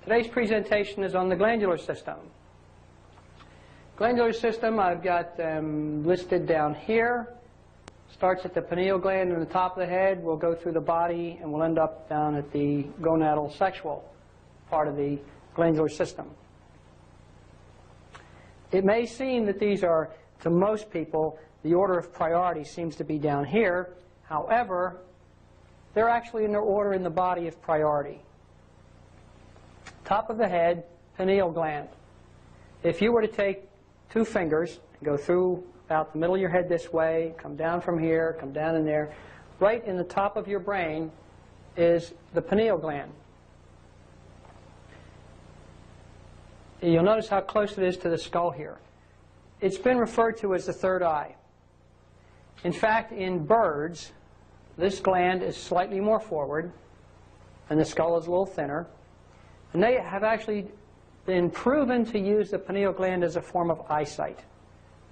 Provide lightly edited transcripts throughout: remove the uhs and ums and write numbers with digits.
Today's presentation is on the glandular system. Glandular system I've got listed down here. Starts at the pineal gland on the top of the head. We'll go through the body and we'll end up down at the gonadal sexual part of the glandular system. It may seem that these are, to most people, the order of priority seems to be down here. However, they're actually in their order in the body of priority. Top of the head, pineal gland. If you were to take two fingers and go through about the middle of your head this way, come down from here, come down in there, right in the top of your brain is the pineal gland. You'll notice how close it is to the skull here. It's been referred to as the third eye. In fact, in birds, this gland is slightly more forward, and the skull is a little thinner. And they have actually been proven to use the pineal gland as a form of eyesight.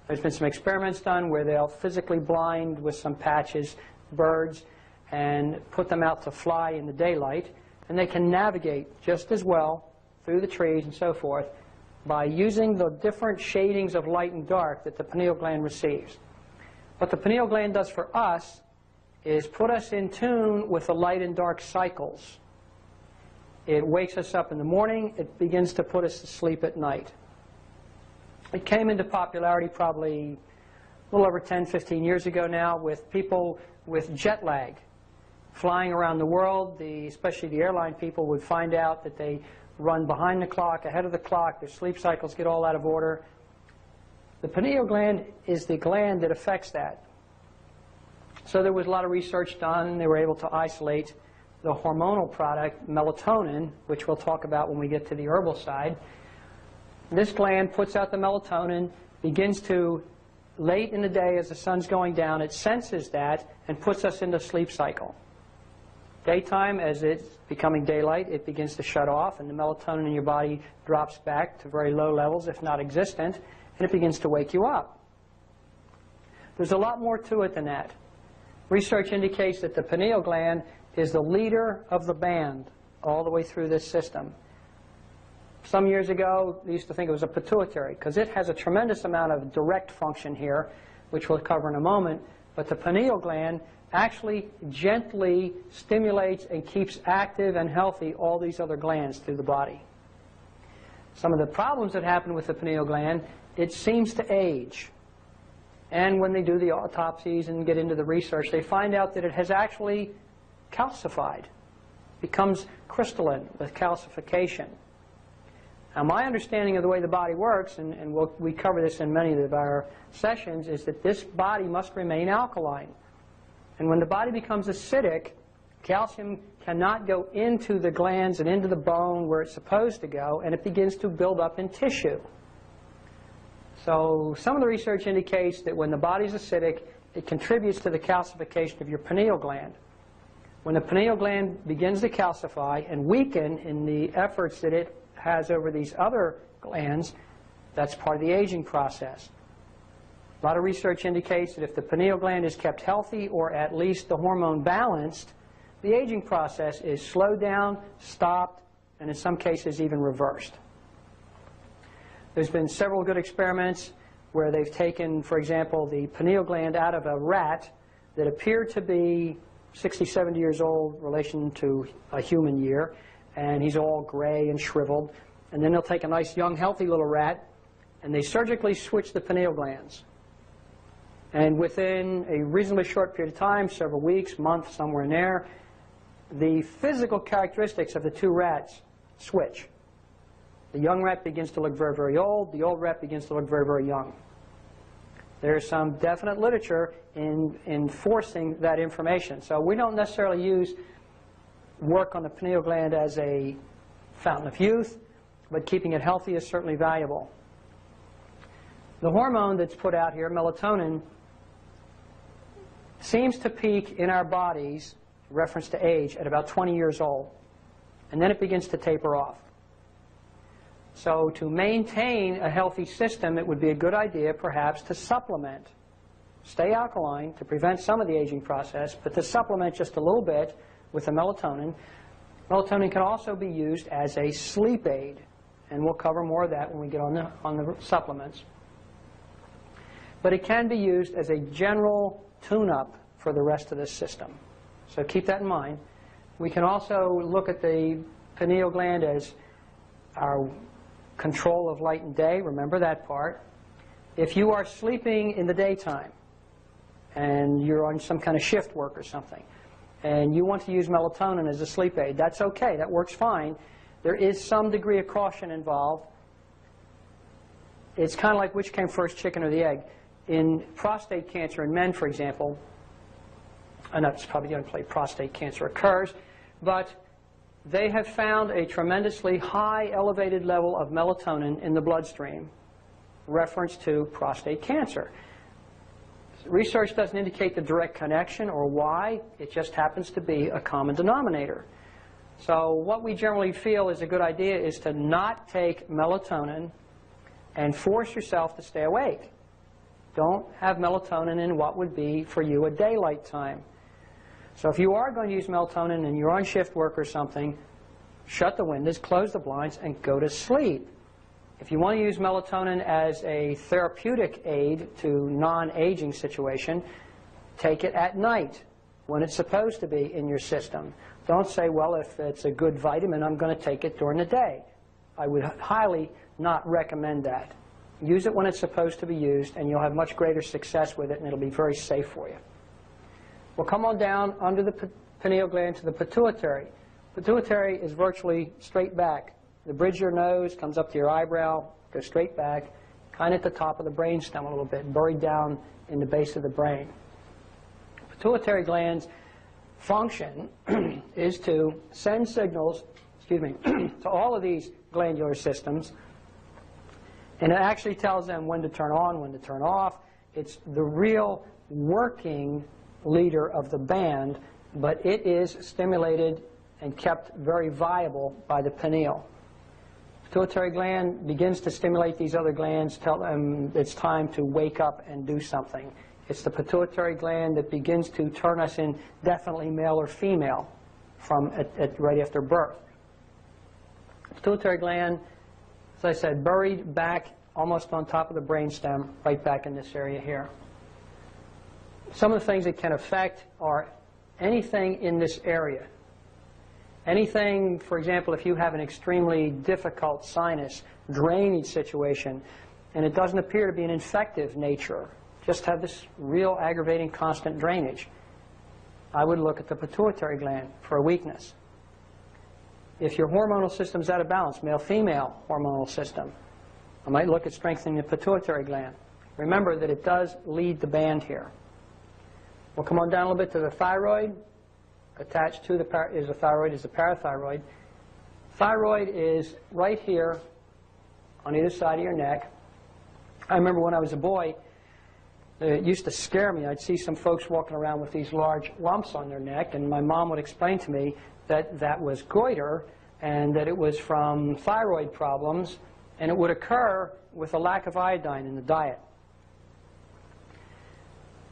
There's been some experiments done where they'll physically blind with some patches birds and put them out to fly in the daylight, and they can navigate just as well through the trees and so forth by using the different shadings of light and dark that the pineal gland receives. What the pineal gland does for us is put us in tune with the light and dark cycles. It wakes us up in the morning. It begins to put us to sleep at night. It came into popularity probably a little over 10, 15 years ago now with people with jet lag. Flying around the world, especially the airline people would find out that they run behind the clock, ahead of the clock, their sleep cycles get all out of order. The pineal gland is the gland that affects that. So there was a lot of research done. They were able to isolate the hormonal product, melatonin, which we'll talk about when we get to the herbal side. This gland puts out the melatonin, begins to, late in the day as the sun's going down, it senses that and puts us into sleep cycle. Daytime, as it's becoming daylight, it begins to shut off, and the melatonin in your body drops back to very low levels, if not existent, and it begins to wake you up. There's a lot more to it than that. Research indicates that the pineal gland is the leader of the band all the way through this system. Some years ago, they used to think it was a pituitary because it has a tremendous amount of direct function here, which we'll cover in a moment, but the pineal gland actually gently stimulates and keeps active and healthy all these other glands through the body. Some of the problems that happen with the pineal gland, it seems to age. And when they do the autopsies and get into the research, they find out that it has actually calcified, becomes crystalline with calcification. Now, my understanding of the way the body works, and we cover this in many of our sessions, is that this body must remain alkaline. And when the body becomes acidic, calcium cannot go into the glands and into the bone where it's supposed to go, and it begins to build up in tissue. So some of the research indicates that when the body's acidic, it contributes to the calcification of your pineal gland. When the pineal gland begins to calcify and weaken in the efforts that it has over these other glands, that's part of the aging process. A lot of research indicates that if the pineal gland is kept healthy or at least the hormone balanced, the aging process is slowed down, stopped, and in some cases even reversed. There's been several good experiments where they've taken, for example, the pineal gland out of a rat that appeared to be 60, 70 years old, relation to a human year, and he's all gray and shriveled. And then they'll take a nice, young, healthy little rat, and they surgically switch the pineal glands. And within a reasonably short period of time, several weeks, months, somewhere in there, the physical characteristics of the two rats switch. The young rat begins to look very, very old. The old rat begins to look very, very young. There's some definite literature in enforcing that information. So we don't necessarily work on the pineal gland as a fountain of youth, but keeping it healthy is certainly valuable. The hormone that's put out here, melatonin, seems to peak in our bodies, reference to age, at about 20 years old. And then it begins to taper off. So to maintain a healthy system, it would be a good idea, perhaps, to supplement. Stay alkaline to prevent some of the aging process, but to supplement just a little bit with the melatonin. Melatonin can also be used as a sleep aid, and we'll cover more of that when we get on the supplements. But it can be used as a general tune-up for the rest of the system. So keep that in mind. We can also look at the pineal gland as our control of light and day. Remember that part. If you are sleeping in the daytime and you're on some kind of shift work or something, and you want to use melatonin as a sleep aid, that's okay. That works fine. There is some degree of caution involved. It's kind of like which came first, chicken or the egg. In prostate cancer in men, for example, and that's probably the only place prostate cancer occurs, but they have found a tremendously high elevated level of melatonin in the bloodstream, reference to prostate cancer. Research doesn't indicate the direct connection or why. It just happens to be a common denominator. So what we generally feel is a good idea is to not take melatonin and force yourself to stay awake. Don't have melatonin in what would be for you a daylight time. So if you are going to use melatonin and you're on shift work or something, shut the windows, close the blinds, and go to sleep. If you want to use melatonin as a therapeutic aid to non-aging situation, take it at night when it's supposed to be in your system. Don't say, well, if it's a good vitamin, I'm going to take it during the day. I would highly not recommend that. Use it when it's supposed to be used, and you'll have much greater success with it, and it'll be very safe for you. We'll come on down under the pineal gland to the pituitary. Pituitary is virtually straight back. The bridge of your nose comes up to your eyebrow, goes straight back, kind of at the top of the brainstem a little bit, buried down in the base of the brain. Pituitary gland's function is to send signals, to all of these glandular systems, and it actually tells them when to turn on, when to turn off. It's the real working leader of the band, but it is stimulated and kept very viable by the pineal. Pituitary gland begins to stimulate these other glands, tell them it's time to wake up and do something. It's the pituitary gland that begins to turn us in definitely male or female from right after birth. Pituitary gland, as I said, buried back almost on top of the brainstem, right back in this area here. Some of the things it can affect are anything in this area. Anything, for example, if you have an extremely difficult sinus drainage situation, and it doesn't appear to be an infective nature, just have this real aggravating constant drainage, I would look at the pituitary gland for a weakness. If your hormonal system's out of balance, male-female hormonal system, I might look at strengthening the pituitary gland. Remember that it does lead the band here. We'll come on down a little bit to the thyroid. Attached to the thyroid is the parathyroid. Thyroid is right here on either side of your neck. I remember when I was a boy, it used to scare me. I'd see some folks walking around with these large lumps on their neck, and my mom would explain to me that that was goiter and that it was from thyroid problems, and it would occur with a lack of iodine in the diet.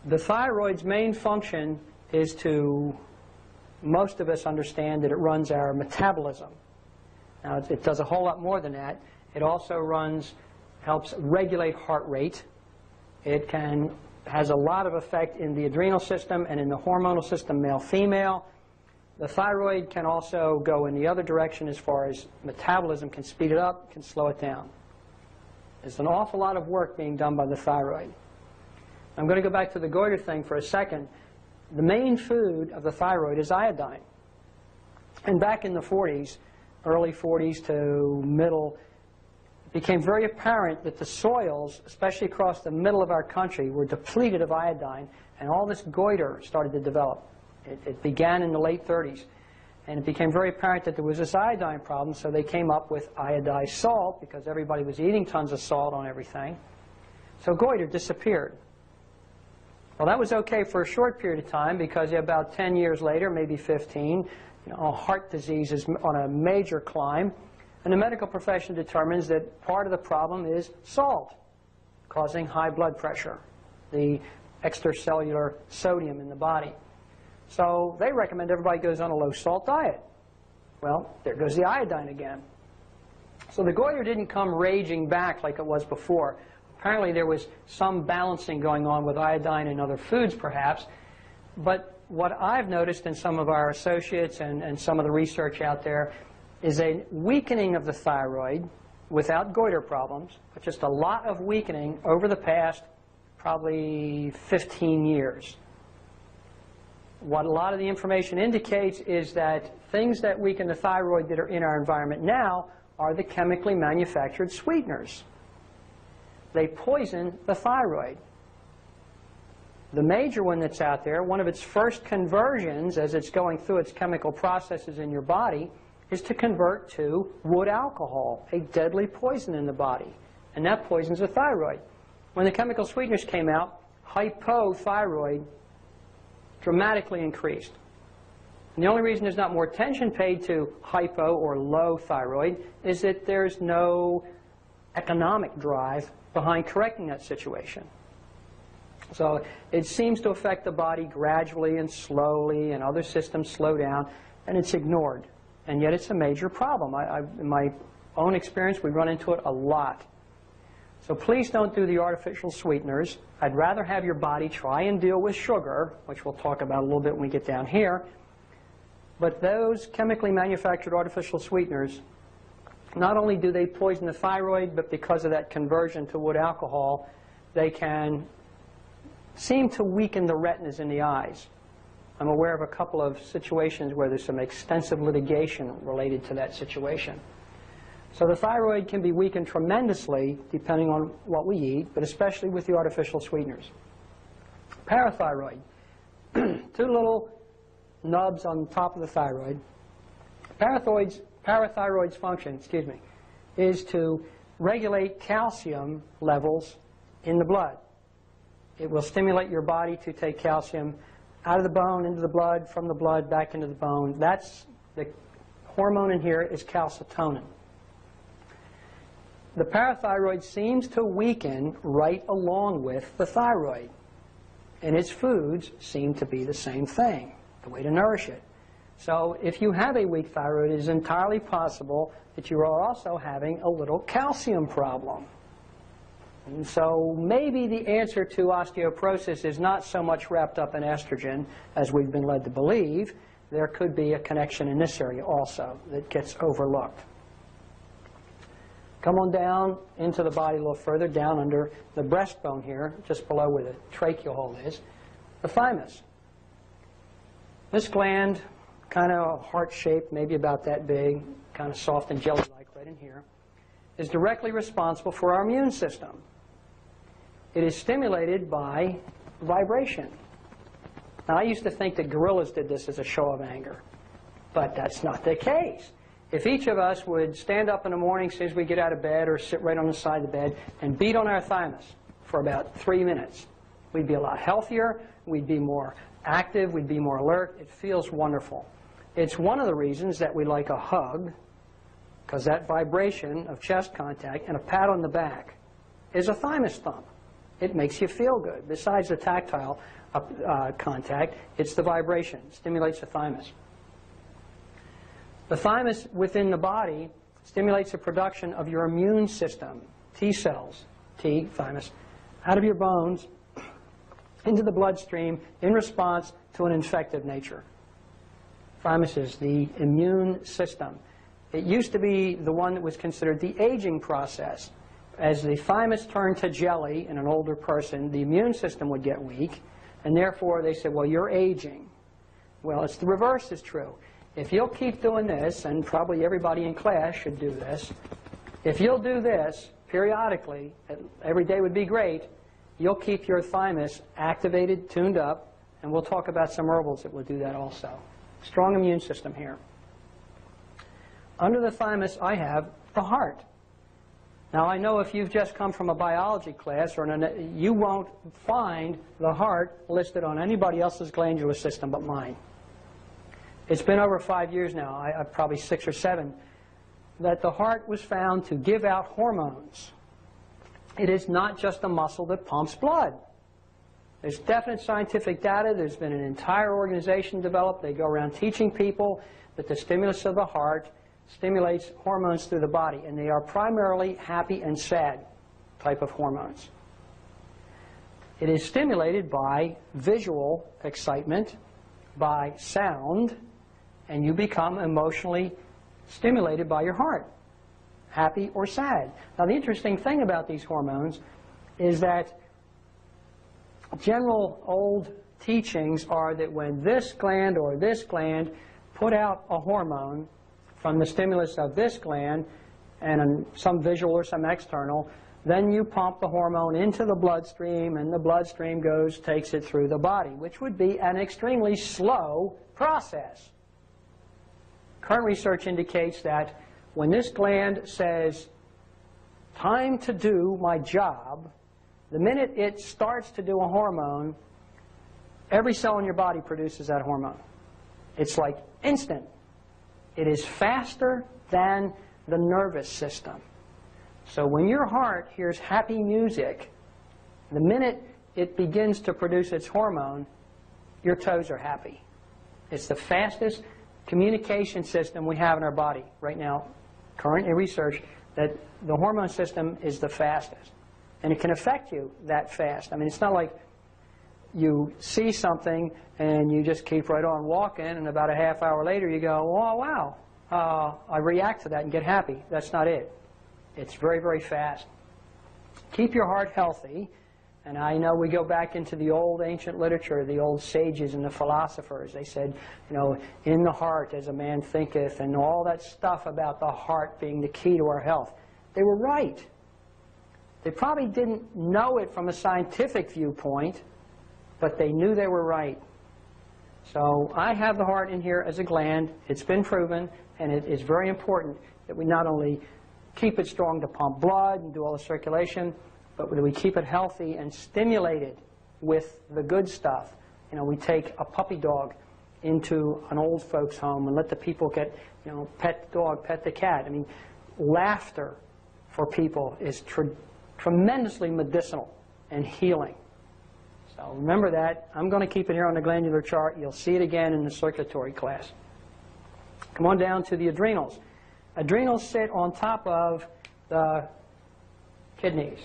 The thyroid's main function is to, most of us understand that it runs our metabolism. Now, it does a whole lot more than that. It also helps regulate heart rate. It has a lot of effect in the adrenal system and in the hormonal system, male-female. The thyroid can also go in the other direction as far as metabolism, can speed it up, can slow it down. There's an awful lot of work being done by the thyroid. I'm going to go back to the goiter thing for a second. The main food of the thyroid is iodine. And back in the 40s, early 40s to middle, it became very apparent that the soils, especially across the middle of our country, were depleted of iodine, and all this goiter started to develop. It began in the late 30s, and it became very apparent that there was this iodine problem, so they came up with iodized salt because everybody was eating tons of salt on everything. So goiter disappeared. Well, that was okay for a short period of time because about 10 years later, maybe 15, heart disease is on a major climb, and the medical profession determines that part of the problem is salt causing high blood pressure, the extracellular sodium in the body. So they recommend everybody goes on a low-salt diet. Well, there goes the iodine again. So the goiter didn't come raging back like it was before. Apparently there was some balancing going on with iodine in other foods perhaps. But what I've noticed in some of our associates and some of the research out there is a weakening of the thyroid without goiter problems, but just a lot of weakening over the past probably 15 years. What a lot of the information indicates is that things that weaken the thyroid that are in our environment now are the chemically manufactured sweeteners. They poison the thyroid. The major one that's out there, one of its first conversions as it's going through its chemical processes in your body, is to convert to wood alcohol, a deadly poison in the body. And that poisons the thyroid. When the chemical sweeteners came out, hypothyroid dramatically increased. And the only reason there's not more attention paid to hypo or low thyroid is that there's no economic drive behind correcting that situation. So it seems to affect the body gradually and slowly, and other systems slow down, and it's ignored. And yet it's a major problem. In my own experience, we run into it a lot. So please don't do the artificial sweeteners. I'd rather have your body try and deal with sugar, which we'll talk about a little bit when we get down here. But those chemically manufactured artificial sweeteners, not only do they poison the thyroid, but because of that conversion to wood alcohol, they can seem to weaken the retinas in the eyes. I'm aware of a couple of situations where there's some extensive litigation related to that situation. So the thyroid can be weakened tremendously depending on what we eat, but especially with the artificial sweeteners. Parathyroid, two little nubs on the top of the thyroid. Parathyroid's function, is to regulate calcium levels in the blood. It will stimulate your body to take calcium out of the bone, into the blood, from the blood, back into the bone. That's the hormone in here is calcitonin. The parathyroid seems to weaken right along with the thyroid. And its foods seem to be the same thing, the way to nourish it. So if you have a weak thyroid, it is entirely possible that you are also having a little calcium problem. And so maybe the answer to osteoporosis is not so much wrapped up in estrogen as we've been led to believe. There could be a connection in this area also that gets overlooked. Come on down into the body a little further, down under the breastbone here, just below where the tracheal hole is, the thymus. This gland, kind of heart-shaped, maybe about that big, kind of soft and jelly-like right in here, is directly responsible for our immune system. It is stimulated by vibration. Now, I used to think that gorillas did this as a show of anger, but that's not the case. If each of us would stand up in the morning as soon as we get out of bed or sit right on the side of the bed and beat on our thymus for about 3 minutes, we'd be a lot healthier, we'd be more active, we'd be more alert. It feels wonderful. It's one of the reasons that we like a hug, because that vibration of chest contact and a pat on the back is a thymus thump. It makes you feel good. Besides the tactile contact, it's the vibration. It stimulates the thymus. The thymus within the body stimulates the production of your immune system, T cells, T, thymus, out of your bones into the bloodstream in response to an infective nature. Thymus is the immune system. It used to be the one that was considered the aging process. As the thymus turned to jelly in an older person, the immune system would get weak, and therefore they said, well, you're aging. Well, it's the reverse is true. If you'll keep doing this, and probably everybody in class should do this, if you'll do this periodically, every day would be great, you'll keep your thymus activated, tuned up, and we'll talk about some herbals that will do that also. Strong immune system here. Under the thymus, I have the heart. Now, I know if you've just come from a biology class, you won't find the heart listed on anybody else's glandular system but mine. It's been over 5 years now, probably 6 or 7, that the heart was found to give out hormones. It is not just a muscle that pumps blood. There's definite scientific data. There's been an entire organization developed. They go around teaching people that the stimulus of the heart stimulates hormones through the body, and they are primarily happy and sad type of hormones. It is stimulated by visual excitement, by sound, and you become emotionally stimulated by your heart, happy or sad. Now, the interesting thing about these hormones is that general old teachings are that when this gland or this gland put out a hormone from the stimulus of this gland, and some visual or some external, then you pump the hormone into the bloodstream, and the bloodstream takes it through the body, which would be an extremely slow process. Current research indicates that when this gland says, time to do my job, the minute it starts to do a hormone, every cell in your body produces that hormone. It's like instant. It is faster than the nervous system. So when your heart hears happy music, the minute it begins to produce its hormone, your toes are happy. It's the fastest communication system we have in our body right now. Current research that the hormone system is the fastest. And it can affect you that fast. I mean, it's not like you see something and you just keep right on walking, and about a half hour later you go, oh, wow, I react to that and get happy. That's not it. It's very, very fast. Keep your heart healthy. And I know we go back into the old ancient literature, the old sages and the philosophers. They said, you know, in the heart as a man thinketh, and all that stuff about the heart being the key to our health. They were right. They probably didn't know it from a scientific viewpoint, but they knew they were right. So I have the heart in here as a gland. It's been proven, and it is very important that we not only keep it strong to pump blood and do all the circulation, but that we keep it healthy and stimulated with the good stuff. You know, we take a puppy dog into an old folks' home and let the people get, you know, pet the dog, pet the cat. I mean, laughter for people is tremendously medicinal and healing. So remember that. I'm going to keep it here on the glandular chart. You'll see it again in the circulatory class. Come on down to the adrenals. Adrenals sit on top of the kidneys.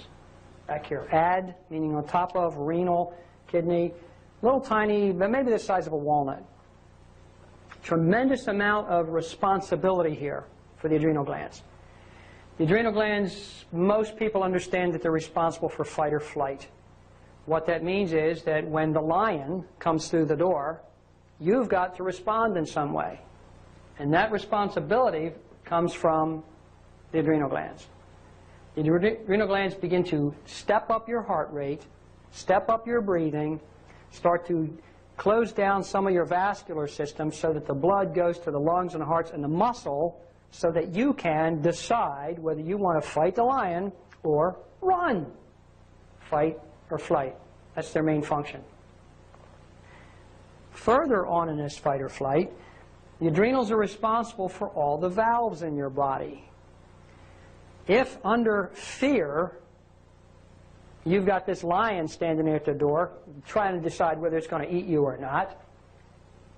Back here. Ad, meaning on top of, renal, kidney. Little tiny, but maybe the size of a walnut. Tremendous amount of responsibility here for the adrenal glands. The adrenal glands, most people understand that they're responsible for fight or flight. What that means is that when the lion comes through the door, you've got to respond in some way. And that responsibility comes from the adrenal glands. The adrenal glands begin to step up your heart rate, step up your breathing, start to close down some of your vascular system so that the blood goes to the lungs and the hearts and the muscle so that you can decide whether you want to fight the lion or run. Fight or flight. That's their main function. Further on in this fight or flight, the adrenals are responsible for all the valves in your body. If under fear, you've got this lion standing there at the door trying to decide whether it's going to eat you or not,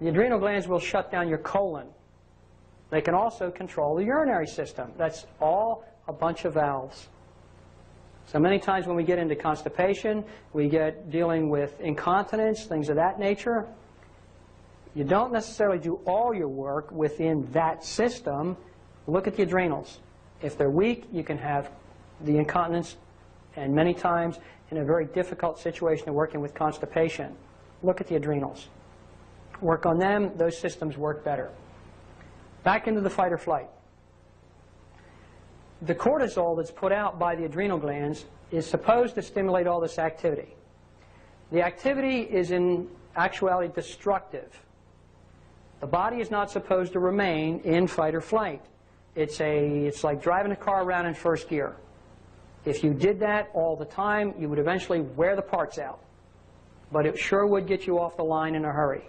the adrenal glands will shut down your colon. They can also control the urinary system. That's all a bunch of valves. So many times when we get into constipation, we get dealing with incontinence, things of that nature. You don't necessarily do all your work within that system. Look at the adrenals. If they're weak, you can have the incontinence, and many times in a very difficult situation of working with constipation. Look at the adrenals. Work on them, those systems work better. Back into the fight or flight. The cortisol that's put out by the adrenal glands is supposed to stimulate all this activity. The activity is in actuality destructive. The body is not supposed to remain in fight or flight. It's like driving a car around in first gear. If you did that all the time, you would eventually wear the parts out. But it sure would get you off the line in a hurry.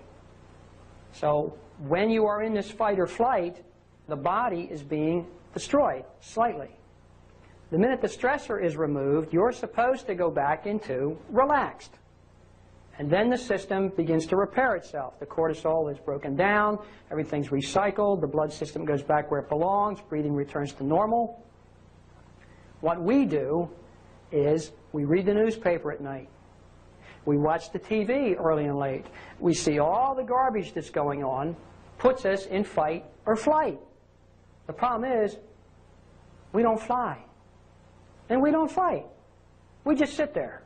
So when you are in this fight or flight, the body is being destroyed slightly. The minute the stressor is removed, you're supposed to go back into relaxed. And then the system begins to repair itself. The cortisol is broken down, everything's recycled, the blood system goes back where it belongs, breathing returns to normal. What we do is we read the newspaper at night. We watch the TV early and late. We see all the garbage that's going on, puts us in fight or flight. The problem is, we don't fly. And we don't fight. We just sit there.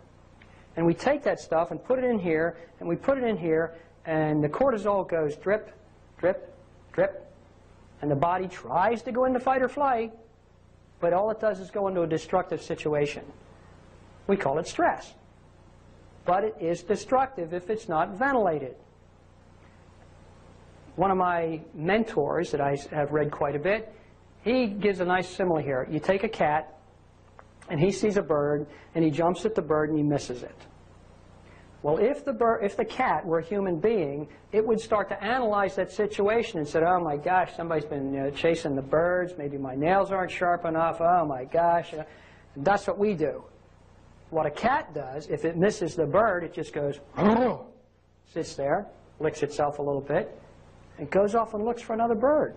And we take that stuff and put it in here, and we put it in here, and the cortisol goes drip, drip, drip, and the body tries to go into fight or flight, but all it does is go into a destructive situation. We call it stress. But it is destructive if it's not ventilated. One of my mentors that I have read quite a bit, he gives a nice simile here. You take a cat, and he sees a bird, and he jumps at the bird, and he misses it. Well, if the cat were a human being, it would start to analyze that situation and say, oh my gosh, somebody's been chasing the birds, maybe my nails aren't sharp enough, oh my gosh. And that's what we do. What a cat does, if it misses the bird, it just goes, sits there, licks itself a little bit, and goes off and looks for another bird.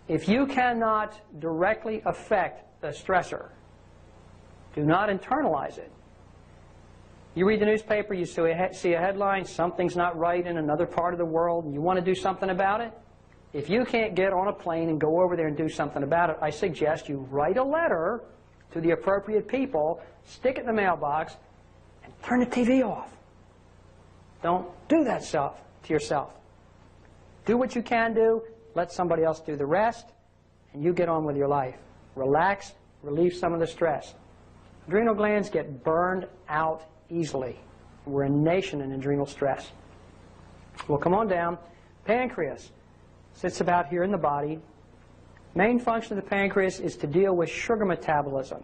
If you cannot directly affect the stressor, do not internalize it. You read the newspaper, you see a headline, something's not right in another part of the world, and you want to do something about it? If you can't get on a plane and go over there and do something about it, I suggest you write a letter to the appropriate people, stick it in the mailbox, and turn the TV off. Don't do that to yourself. Do what you can do, let somebody else do the rest, and you get on with your life. Relax, relieve some of the stress. Adrenal glands get burned out easily. We're a nation in adrenal stress. Well, come on down. Pancreas sits about here in the body. Main function of the pancreas is to deal with sugar metabolism.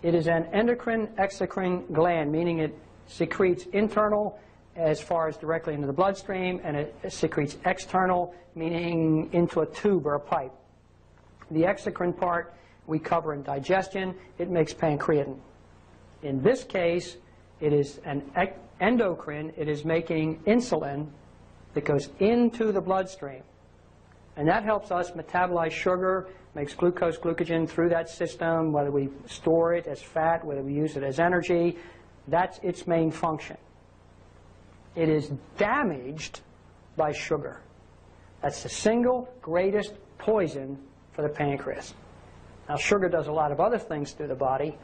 It is an endocrine-exocrine gland, meaning it secretes internal as far as directly into the bloodstream, and it secretes external, meaning into a tube or a pipe. The exocrine part we cover in digestion. It makes pancreatin. In this case, it is an endocrine. It is making insulin that goes into the bloodstream. And that helps us metabolize sugar, makes glucose, glycogen through that system, whether we store it as fat, whether we use it as energy. That's its main function. It is damaged by sugar. That's the single greatest poison for the pancreas. Now, sugar does a lot of other things to the body,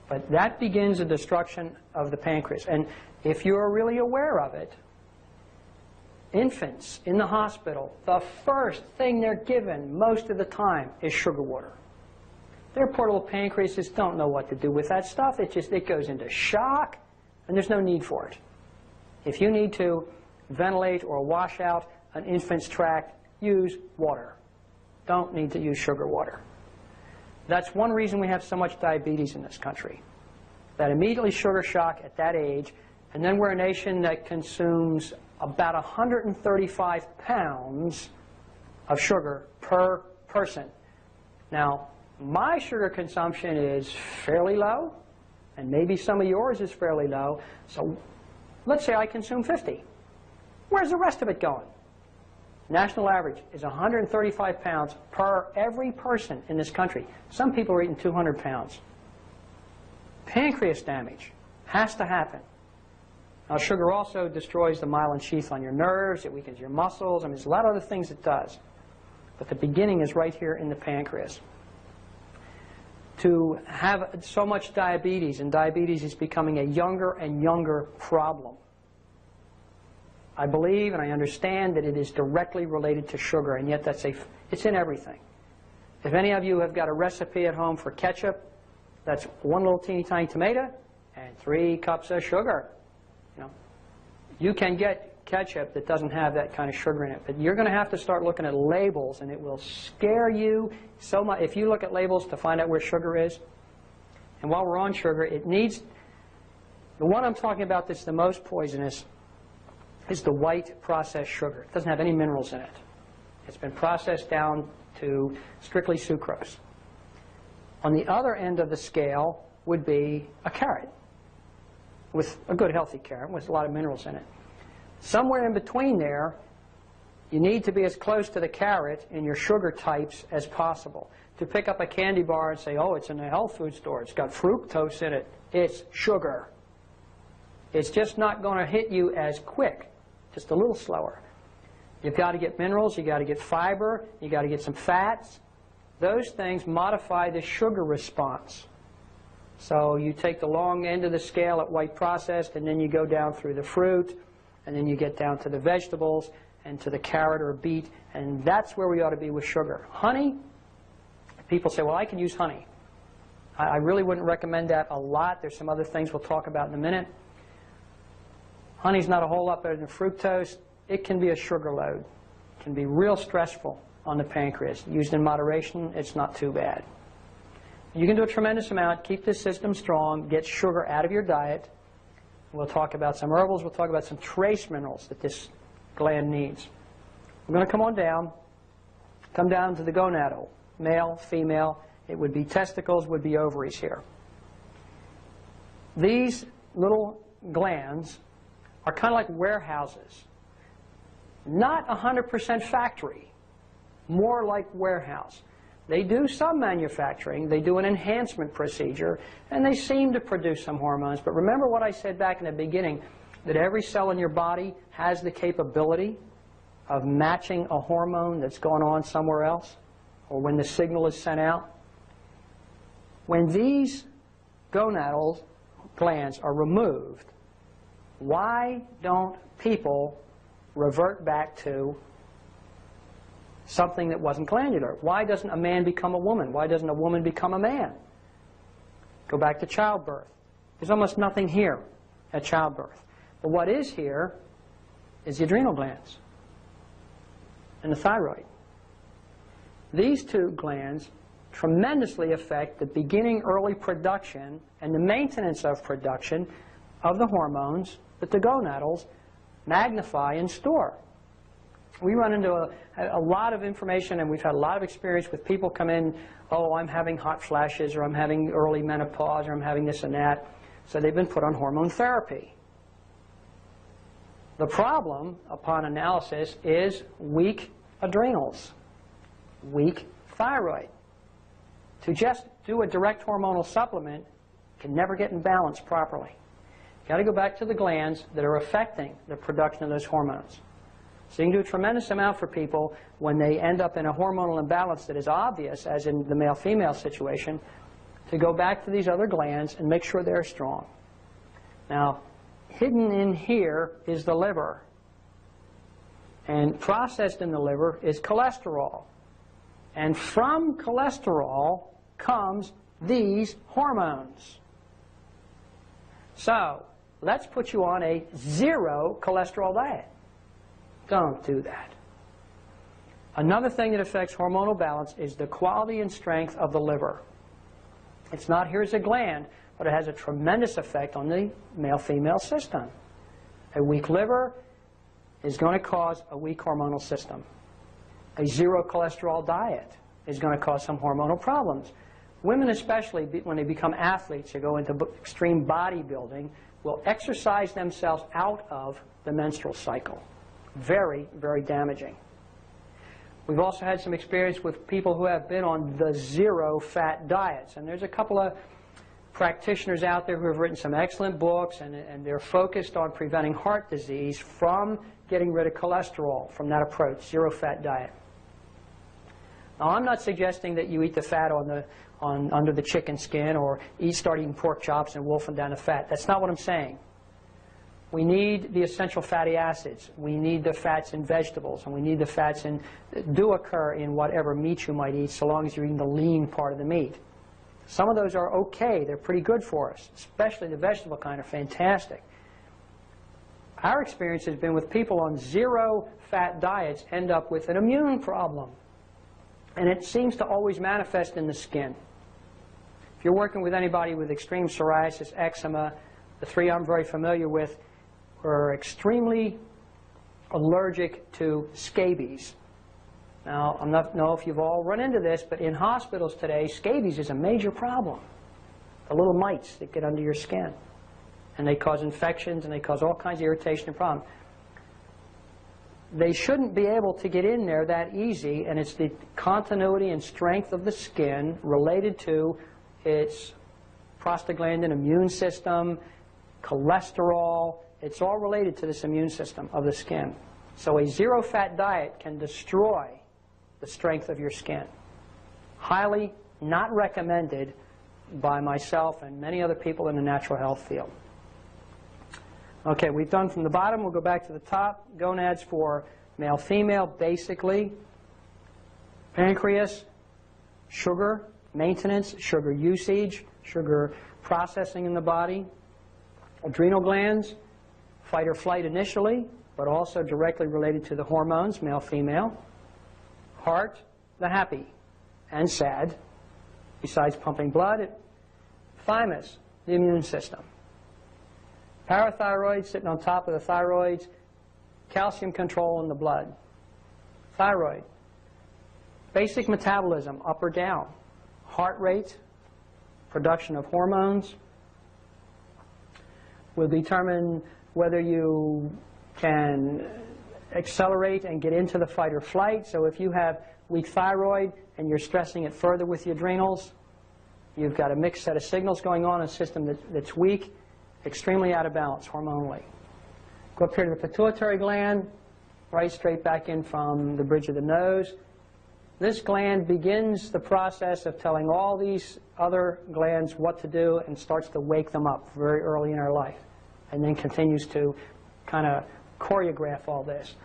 but that begins the destruction of the pancreas. And if you're really aware of it, infants in the hospital, the first thing they're given most of the time is sugar water. Their poor little pancreases don't know what to do with that stuff. It goes into shock, and there's no need for it. If you need to ventilate or wash out an infant's tract, use water. Don't need to use sugar water. That's one reason we have so much diabetes in this country. That immediately sugar shock at that age, and then we're a nation that consumes about 135 pounds of sugar per person. Now, my sugar consumption is fairly low, and maybe some of yours is fairly low, so let's say I consume 50. Where's the rest of it going? National average is 135 pounds per every person in this country. Some people are eating 200 pounds. Pancreas damage has to happen. Now, sugar also destroys the myelin sheath on your nerves. It weakens your muscles. I mean, there's a lot of other things it does. But the beginning is right here in the pancreas. To have so much diabetes, and diabetes is becoming a younger and younger problem. I believe and I understand that it is directly related to sugar, and yet it's in everything. If any of you have got a recipe at home for ketchup, that's one little teeny tiny tomato and 3 cups of sugar. You can get ketchup that doesn't have that kind of sugar in it, but you're going to have to start looking at labels, and it will scare you so much. If you look at labels to find out where sugar is, and while we're on sugar, it needs, the one I'm talking about that's the most poisonous is the white processed sugar. It doesn't have any minerals in it. It's been processed down to strictly sucrose. On the other end of the scale would be a carrot. with a good healthy carrot with a lot of minerals in it. Somewhere in between there, you need to be as close to the carrot in your sugar types as possible. To pick up a candy bar and say, oh, it's in a health food store, it's got fructose in it, it's sugar. It's just not going to hit you as quick, just a little slower. You've got to get minerals, you've got to get fiber, you've got to get some fats. Those things modify the sugar response. So you take the long end of the scale at white processed, and then you go down through the fruit, and then you get down to the vegetables, and to the carrot or beet, and that's where we ought to be with sugar. Honey, people say, well, I can use honey. I really wouldn't recommend that a lot. There's some other things we'll talk about in a minute. Honey's not a whole lot better than fructose. It can be a sugar load. It can be real stressful on the pancreas. Used in moderation, it's not too bad. You can do a tremendous amount, keep the system strong, get sugar out of your diet. We'll talk about some herbals. We'll talk about some trace minerals that this gland needs. We're going to come on down, come down to the gonadal, male, female. It would be testicles, would be ovaries here. These little glands are kind of like warehouses. Not 100% factory, more like warehouse. They do some manufacturing, they do an enhancement procedure, and they seem to produce some hormones. But remember what I said back in the beginning, that every cell in your body has the capability of matching a hormone that's going on somewhere else, or when the signal is sent out. When these gonadal glands are removed, why don't people revert back to something that wasn't glandular? Why doesn't a man become a woman? Why doesn't a woman become a man? Go back to childbirth. There's almost nothing here at childbirth. But what is here is the adrenal glands and the thyroid. These two glands tremendously affect the beginning early production and the maintenance of production of the hormones that the gonadals magnify and store. We run into a lot of information, and we've had a lot of experience with people come in, oh, I'm having hot flashes, or I'm having early menopause, or I'm having this and that. So they've been put on hormone therapy. The problem, upon analysis, is weak adrenals, weak thyroid. To just do a direct hormonal supplement can never get in balance properly. You've got to go back to the glands that are affecting the production of those hormones. So you can do a tremendous amount for people when they end up in a hormonal imbalance that is obvious, as in the male-female situation, to go back to these other glands and make sure they're strong. Now, hidden in here is the liver. And processed in the liver is cholesterol. And from cholesterol comes these hormones. So, let's put you on a zero cholesterol diet. Don't do that. Another thing that affects hormonal balance is the quality and strength of the liver. It's not here as a gland, but it has a tremendous effect on the male-female system. A weak liver is going to cause a weak hormonal system. A zero cholesterol diet is going to cause some hormonal problems. Women especially, when they become athletes or go into extreme bodybuilding, will exercise themselves out of the menstrual cycle. Very, very damaging. We've also had some experience with people who have been on the zero-fat diets. And there's a couple of practitioners out there who have written some excellent books, and they're focused on preventing heart disease from getting rid of cholesterol from that approach, zero-fat diet. Now, I'm not suggesting that you eat the fat under the chicken skin, or start eating pork chops and wolfing down the fat. That's not what I'm saying. We need the essential fatty acids. We need the fats in vegetables, and we need the fats that do occur in whatever meat you might eat, so long as you're eating the lean part of the meat. Some of those are okay. They're pretty good for us, especially the vegetable kind are fantastic. Our experience has been with people on zero-fat diets end up with an immune problem. And it seems to always manifest in the skin. If you're working with anybody with extreme psoriasis, eczema, the three I'm very familiar with are extremely allergic to scabies. Now, I don't know if you've all run into this, but in hospitals today, scabies is a major problem. The little mites that get under your skin. and they cause infections, and they cause all kinds of irritation and problems. They shouldn't be able to get in there that easy, and it's the continuity and strength of the skin related to its prostaglandin immune system, cholesterol. It's all related to this immune system of the skin. So a zero-fat diet can destroy the strength of your skin. Highly not recommended by myself and many other people in the natural health field. Okay, we've done from the bottom. We'll go back to the top. Gonads for male, female, basically. Pancreas, sugar maintenance, sugar usage, sugar processing in the body. Adrenal glands, fight or flight initially, but also directly related to the hormones, male, female. Heart, the happy and sad, besides pumping blood. Thymus, the immune system. Parathyroid sitting on top of the thyroids, calcium control in the blood. Thyroid, basic metabolism, up or down. Heart rate, production of hormones. Will determine whether you can accelerate and get into the fight or flight. So if you have weak thyroid and you're stressing it further with the adrenals, you've got a mixed set of signals going on in a system that's weak, extremely out of balance hormonally. Go up here to the pituitary gland, right straight back in from the bridge of the nose. This gland begins the process of telling all these other glands what to do and starts to wake them up very early in our life, and then continues to kind of choreograph all this.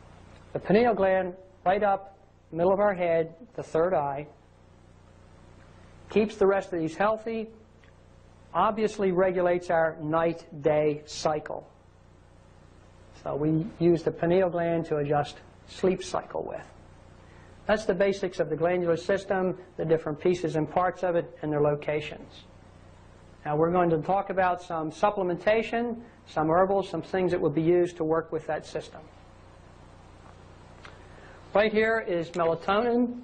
The pineal gland, right up, middle of our head, the third eye, keeps the rest of these healthy, obviously regulates our night-day cycle. So we use the pineal gland to adjust sleep cycle with. That's the basics of the glandular system, the different pieces and parts of it, and their locations. Now we're going to talk about some supplementation, some herbals, some things that would be used to work with that system. Right here is melatonin,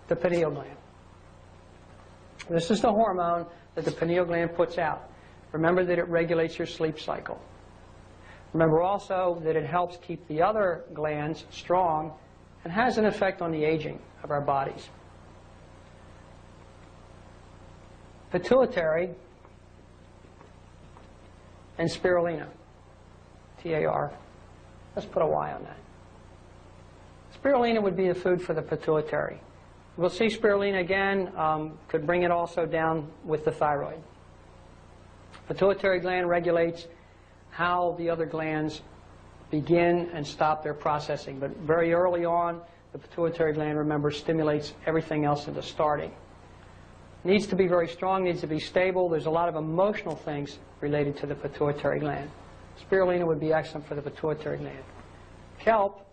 the pineal gland. This is the hormone that the pineal gland puts out. Remember that it regulates your sleep cycle. Remember also that it helps keep the other glands strong and has an effect on the aging of our bodies. Pituitary and spirulina, T-A-R. Let's put a Y on that. Spirulina would be the food for the pituitary. We'll see spirulina again, could bring it also down with the thyroid. Pituitary gland regulates how the other glands begin and stop their processing. But very early on, the pituitary gland, remember, stimulates everything else into starting. Needs to be very strong, needs to be stable. There's a lot of emotional things related to the pituitary gland. Spirulina would be excellent for the pituitary gland. Kelp,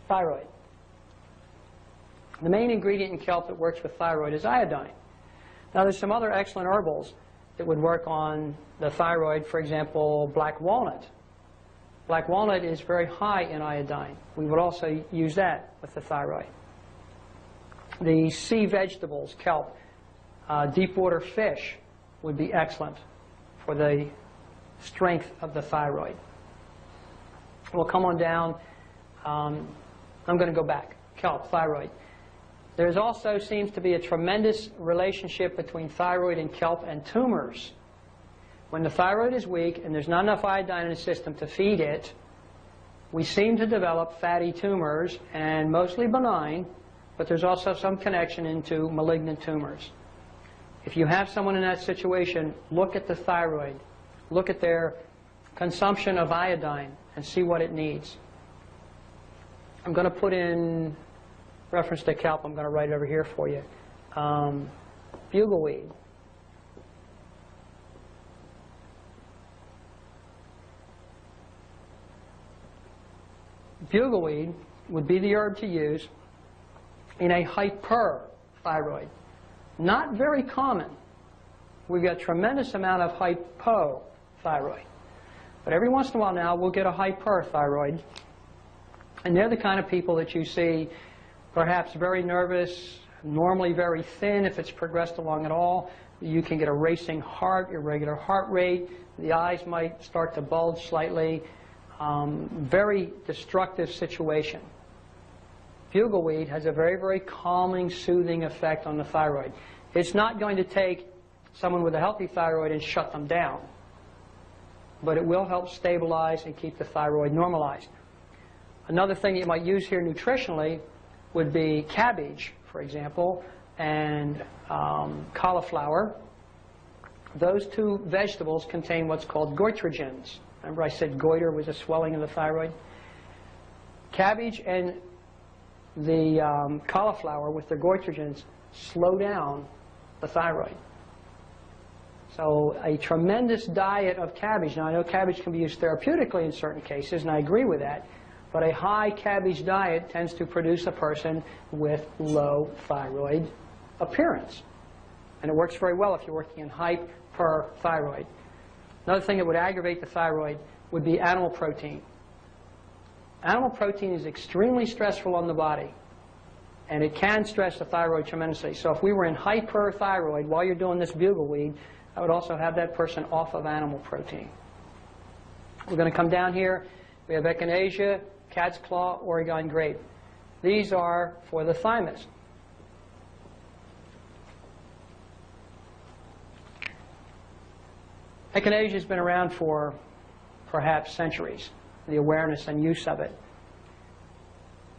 thyroid. The main ingredient in kelp that works with thyroid is iodine. Now there's some other excellent herbals that would work on the thyroid, for example, black walnut. Black walnut is very high in iodine. We would also use that with the thyroid. The sea vegetables, kelp, deep water fish would be excellent for the strength of the thyroid. We'll come on down. I'm going to go back. Kelp, thyroid. There also seems to be a tremendous relationship between thyroid and kelp and tumors. When the thyroid is weak and there's not enough iodine in the system to feed it, we seem to develop fatty tumors, and mostly benign, but there's also some connection into malignant tumors. If you have someone in that situation, look at the thyroid. Look at their consumption of iodine and see what it needs. I'm going to put in reference to kelp. I'm going to write it over here for you. Bugleweed. Bugleweed would be the herb to use in a hyperthyroid. Not very common. We've got a tremendous amount of hypothyroid. But every once in a while now, we'll get a hyperthyroid. And they're the kind of people that you see perhaps very nervous, normally very thin if it's progressed along at all. You can get a racing heart, irregular heart rate. The eyes might start to bulge slightly. Very destructive situation. Bugleweed has a very, very calming, soothing effect on the thyroid. It's not going to take someone with a healthy thyroid and shut them down, but it will help stabilize and keep the thyroid normalized. Another thing you might use here nutritionally would be cabbage, for example, and cauliflower. Those two vegetables contain what's called goitrogens. Remember I said goiter was a swelling of the thyroid? Cabbage and the cauliflower with their goitrogens slow down the thyroid. So a tremendous diet of cabbage. Now I know cabbage can be used therapeutically in certain cases, and I agree with that. But a high cabbage diet tends to produce a person with low thyroid appearance. And it works very well if you're working in hyperthyroid. Another thing that would aggravate the thyroid would be animal protein. Animal protein is extremely stressful on the body, and it can stress the thyroid tremendously. So if we were in hyperthyroid while you're doing this bugleweed, I would also have that person off of animal protein. We're going to come down here. We have echinacea, cat's claw, Oregon grape. These are for the thymus. Echinacea has been around for perhaps centuries, the awareness and use of it.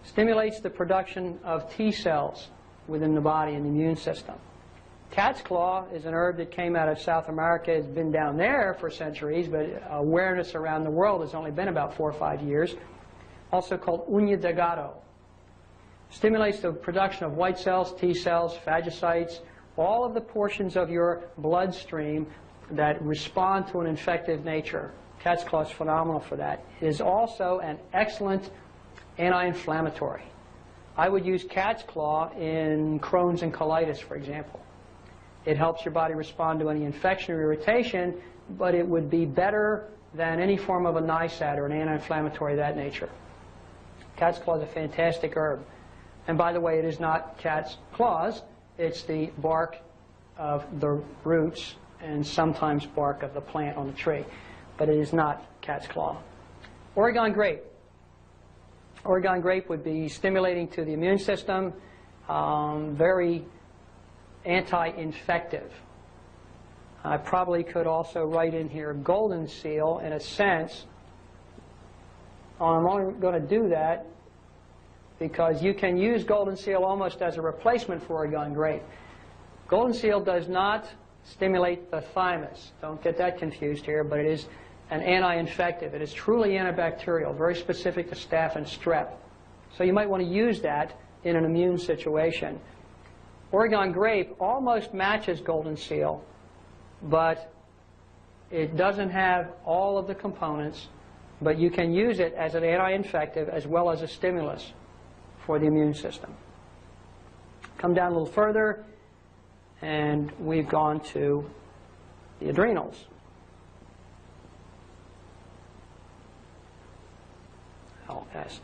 Stimulates the production of T cells within the body and the immune system. Cat's claw is an herb that came out of South America. It's been down there for centuries, but awareness around the world has only been about 4 or 5 years. Also called uña de gato. Stimulates the production of white cells, T cells, phagocytes, all of the portions of your bloodstream that respond to an infective nature. Cat's claw is phenomenal for that. It is also an excellent anti-inflammatory. I would use cat's claw in Crohn's and colitis, for example. It helps your body respond to any infection or irritation, but it would be better than any form of a NICEAD or an anti-inflammatory of that nature. Cat's claw is a fantastic herb. And by the way, it is not cat's claws. It's the bark of the roots and sometimes bark of the plant on the tree. But it is not cat's claw. Oregon grape. Oregon grape would be stimulating to the immune system, very anti-infective. I probably could also write in here golden seal in a sense. I'm only going to do that because you can use golden seal almost as a replacement for Oregon grape. Golden seal does not stimulate the thymus. Don't get that confused here, but it is an anti-infective. It is truly antibacterial, very specific to staph and strep. So you might want to use that in an immune situation. Oregon grape almost matches golden seal, but it doesn't have all of the components, but you can use it as an anti-infective as well as a stimulus for the immune system. Come down a little further, and we've gone to the adrenals. Oh, yes.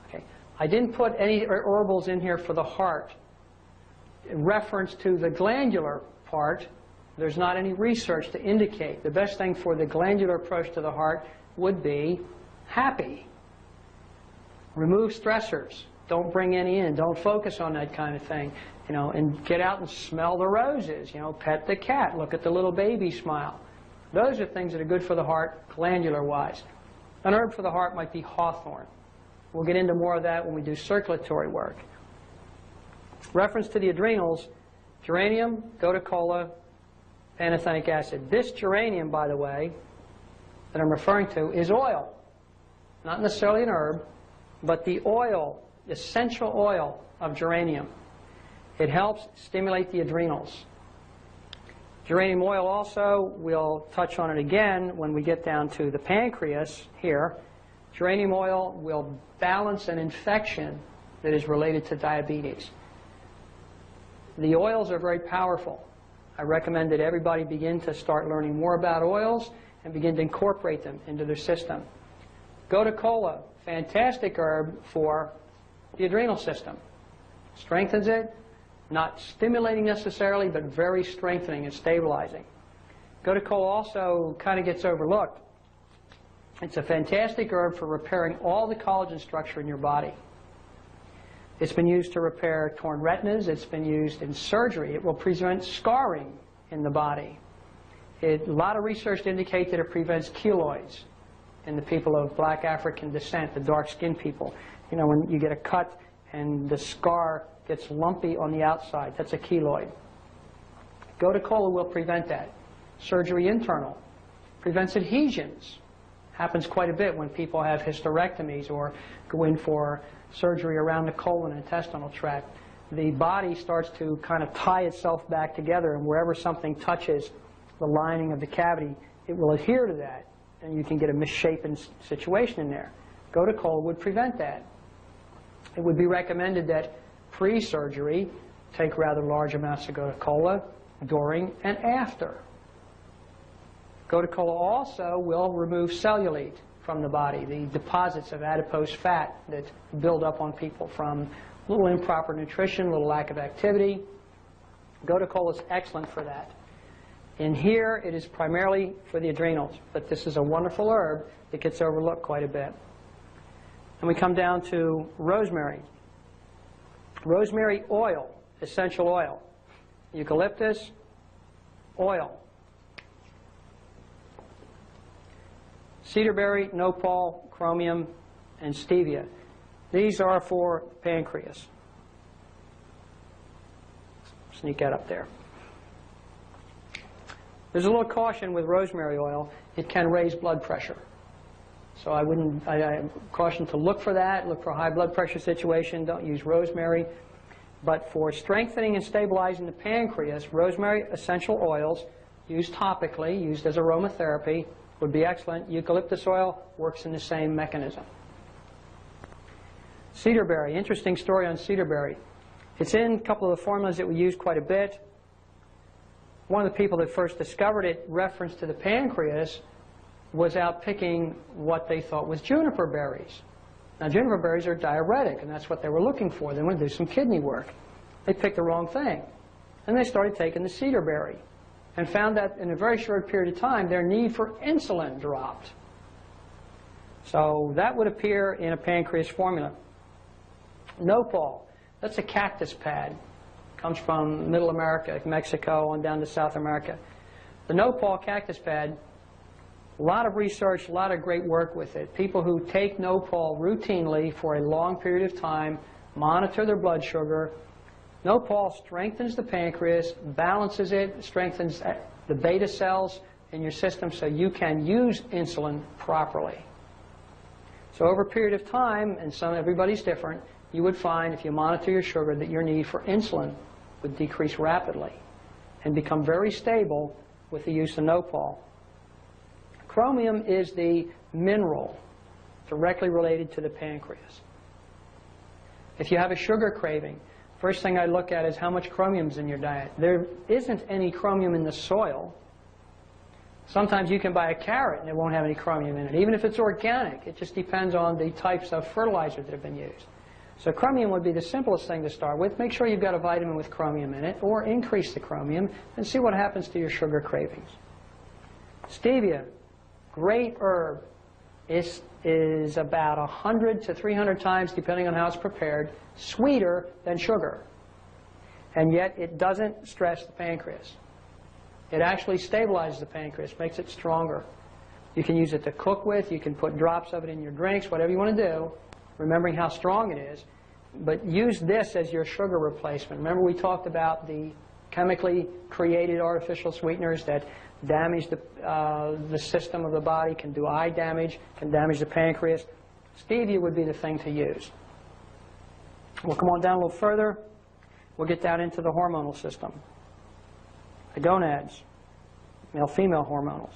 Okay. I didn't put any herbals in here for the heart. In reference to the glandular part, there's not any research to indicate. The best thing for the glandular approach to the heart would be happy. Remove stressors. Don't bring any in. Don't focus on that kind of thing. You know, and get out and smell the roses. You know, pet the cat. Look at the little baby smile. Those are things that are good for the heart, glandular-wise. An herb for the heart might be hawthorn. We'll get into more of that when we do circulatory work. Reference to the adrenals, geranium, goticola, pantothenic acid. This geranium, by the way, that I'm referring to is oil. Not necessarily an herb, but the oil, essential oil of geranium. It helps stimulate the adrenals. Geranium oil also, we'll touch on it again when we get down to the pancreas here. Geranium oil will balance an infection that is related to diabetes. The oils are very powerful. I recommend that everybody begin to start learning more about oils and begin to incorporate them into their system. Goticola, fantastic herb for the adrenal system. Strengthens it, Not stimulating necessarily, but very strengthening and stabilizing. Gotu kola also kind of gets overlooked. It's a fantastic herb for repairing all the collagen structure in your body. It's been used to repair torn retinas. It's been used in surgery. It will prevent scarring in the body. A lot of research to indicate that it prevents keloids in the people of black African descent, the dark-skinned people. You know, when you get a cut and the scar gets lumpy on the outside, that's a keloid. Gotu kola will prevent that. Surgery internal. Prevents adhesions. Happens quite a bit when people have hysterectomies or go in for surgery around the colon and intestinal tract. The body starts to kind of tie itself back together, and wherever something touches the lining of the cavity, it will adhere to that, and you can get a misshapen situation in there. Gotu kola would prevent that. It would be recommended that pre-surgery take rather large amounts of gotu kola during and after. Gotu kola also will remove cellulite from the body, the deposits of adipose fat that build up on people from a little improper nutrition, a little lack of activity. Gotu kola is excellent for that. In here, it is primarily for the adrenals, but this is a wonderful herb that gets overlooked quite a bit. And we come down to rosemary. Rosemary oil, essential oil. Eucalyptus, oil. Cedarberry, nopal, chromium, and stevia. These are for the pancreas. Sneak that up there. There's a little caution with rosemary oil. It can raise blood pressure. So I caution to look for that. Look for a high blood pressure situation. Don't use rosemary. But for strengthening and stabilizing the pancreas, rosemary essential oils used topically, used as aromatherapy, would be excellent. Eucalyptus oil works in the same mechanism. Cedarberry, interesting story on cedarberry. It's in a couple of the formulas that we use quite a bit. One of the people that first discovered it, reference to the pancreas, was out picking what they thought was juniper berries. Now, juniper berries are diuretic, and that's what they were looking for. They wanted to do some kidney work. They picked the wrong thing. And they started taking the cedarberry and found that in a very short period of time, their need for insulin dropped. So that would appear in a pancreas formula. Nopal, that's a cactus pad. Comes from Middle America, Mexico, on down to South America. The nopal cactus pad, a lot of research, a lot of great work with it. People who take nopal routinely for a long period of time, monitor their blood sugar. Nopal strengthens the pancreas, balances it, strengthens the beta cells in your system so you can use insulin properly. So over a period of time, and everybody's different, you would find if you monitor your sugar that your need for insulin would decrease rapidly and become very stable with the use of nopal. Chromium is the mineral directly related to the pancreas. If you have a sugar craving, first thing I look at is how much chromium is in your diet. There isn't any chromium in the soil. Sometimes you can buy a carrot and it won't have any chromium in it, even if it's organic. It just depends on the types of fertilizer that have been used. So chromium would be the simplest thing to start with. Make sure you've got a vitamin with chromium in it, or increase the chromium, and see what happens to your sugar cravings. Stevia, great herb. Is about 100 to 300 times, depending on how it's prepared, sweeter than sugar. And yet it doesn't stress the pancreas. It actually stabilizes the pancreas, makes it stronger. You can use it to cook with. You can put drops of it in your drinks, whatever you want to do, remembering how strong it is. But use this as your sugar replacement. Remember we talked about the chemically created artificial sweeteners that damage the system of the body, can do eye damage, can damage the pancreas. Stevia would be the thing to use. We'll come on down a little further. We'll get down into the hormonal system. The gonads, male-female hormonals.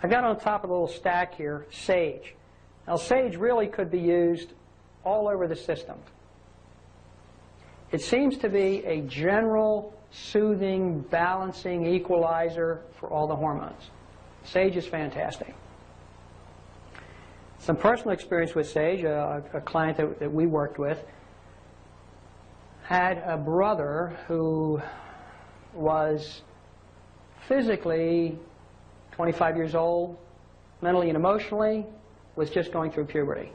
I've got on top of the little stack here sage. Now sage really could be used all over the system. It seems to be a general soothing, balancing equalizer for all the hormones. Sage is fantastic. Some personal experience with sage, a client that we worked with had a brother who was physically 25 years old, mentally and emotionally, was just going through puberty.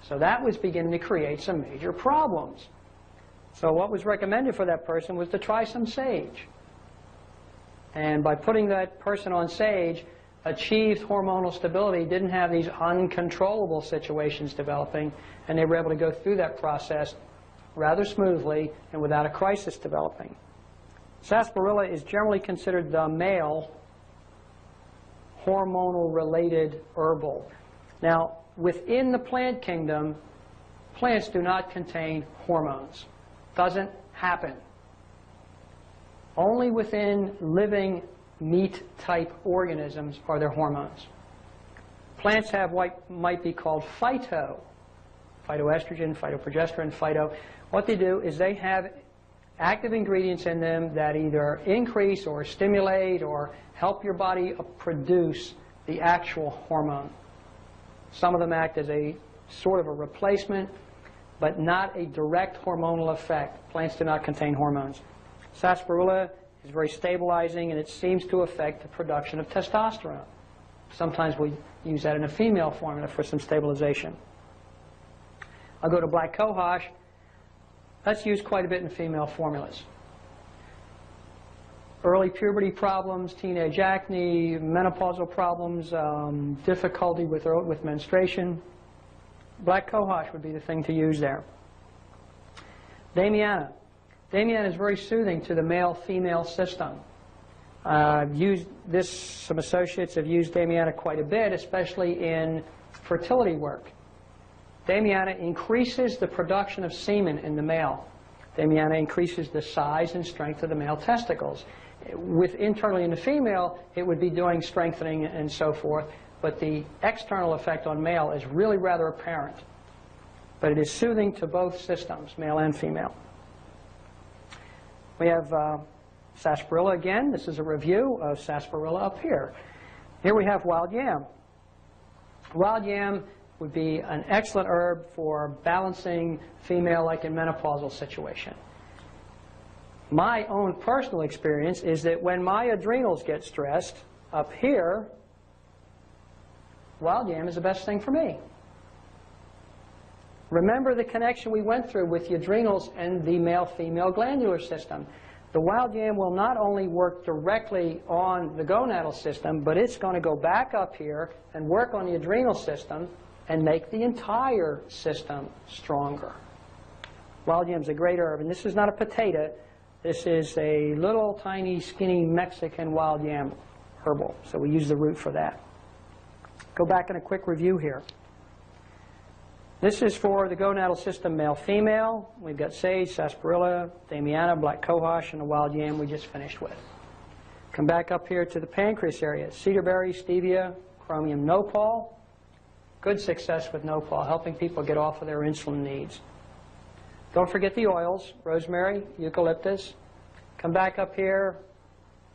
So that was beginning to create some major problems. So what was recommended for that person was to try some sage. And by putting that person on sage, achieved hormonal stability, didn't have these uncontrollable situations developing, and they were able to go through that process rather smoothly and without a crisis developing. Sarsaparilla is generally considered the male hormonal-related herbal. Now, within the plant kingdom, plants do not contain hormones. Doesn't happen. Only within living meat-type organisms are there hormones. Plants have what might be called phytoestrogen, phytoprogesterone, phyto. What they do is they have active ingredients in them that either increase or stimulate or help your body produce the actual hormone. Some of them act as a sort of a replacement, but not a direct hormonal effect. Plants do not contain hormones. Sarsaparilla is very stabilizing, and it seems to affect the production of testosterone. Sometimes we use that in a female formula for some stabilization. I'll go to black cohosh. That's used quite a bit in female formulas. Early puberty problems, teenage acne, menopausal problems, difficulty with menstruation. Black cohosh would be the thing to use there. Damiana. Damiana is very soothing to the male-female system. Some associates have used Damiana quite a bit, especially in fertility work. Damiana increases the production of semen in the male. Damiana increases the size and strength of the male testicles. Internally in the female, it would be doing strengthening and so forth, but the external effect on male is really rather apparent. But it is soothing to both systems, male and female. We have sarsaparilla again. This is a review of sarsaparilla up here. Here we have wild yam. Wild yam would be an excellent herb for balancing female, like in menopausal situation. My own personal experience is that when my adrenals get stressed, up here, wild yam is the best thing for me. Remember the connection we went through with the adrenals and the male-female glandular system. The wild yam will not only work directly on the gonadal system, but it's going to go back up here and work on the adrenal system and make the entire system stronger. Wild yam's a great herb, and this is not a potato. This is a little tiny skinny Mexican wild yam herbal, so we use the root for that. Go back in a quick review here. This is for the gonadal system, male-female. We've got sage, sarsaparilla, damiana, black cohosh, and the wild yam we just finished with. Come back up here to the pancreas area. Cedarberry, stevia, chromium nopal. Good success with nopal, helping people get off of their insulin needs. Don't forget the oils, rosemary, eucalyptus. Come back up here,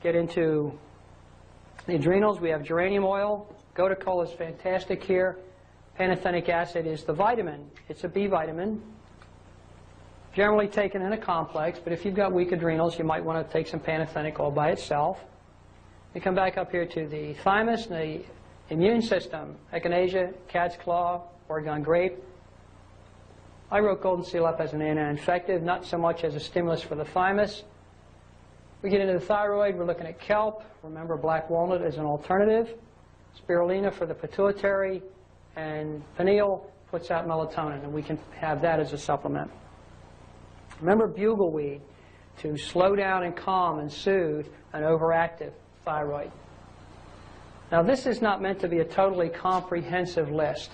get into the adrenals. We have geranium oil. Gotu kola is fantastic here. Pantothenic acid is the vitamin. It's a B vitamin, generally taken in a complex, but if you've got weak adrenals, you might want to take some pantothenic all by itself. We come back up here to the thymus and the immune system. Echinacea, cat's claw, Oregon grape. I wrote golden seal up as an anti-infective, not so much as a stimulus for the thymus. We get into the thyroid, we're looking at kelp. Remember, black walnut is an alternative. Spirulina for the pituitary. And pineal puts out melatonin, and we can have that as a supplement. Remember bugleweed to slow down and calm and soothe an overactive thyroid. Now, this is not meant to be a totally comprehensive list.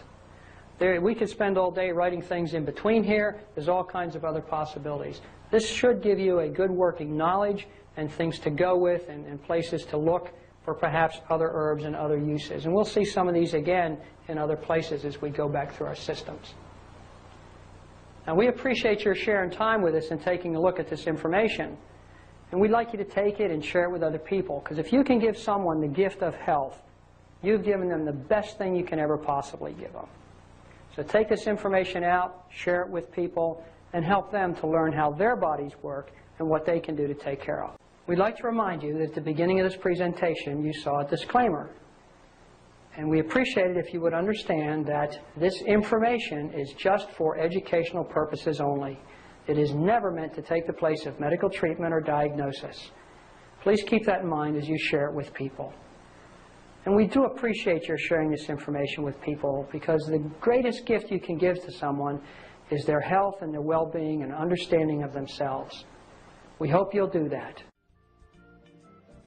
We could spend all day writing things in between here. There's all kinds of other possibilities. This should give you a good working knowledge and things to go with and places to look for perhaps other herbs and other uses. And we'll see some of these again in other places as we go back through our systems. Now, we appreciate your sharing time with us and taking a look at this information. And we'd like you to take it and share it with other people, because if you can give someone the gift of health, you've given them the best thing you can ever possibly give them. So take this information out, share it with people, and help them to learn how their bodies work and what they can do to take care of. We'd like to remind you that at the beginning of this presentation you saw a disclaimer. And we appreciate it if you would understand that this information is just for educational purposes only. It is never meant to take the place of medical treatment or diagnosis. Please keep that in mind as you share it with people. And we do appreciate your sharing this information with people, because the greatest gift you can give to someone is their health and their well-being and understanding of themselves. We hope you'll do that.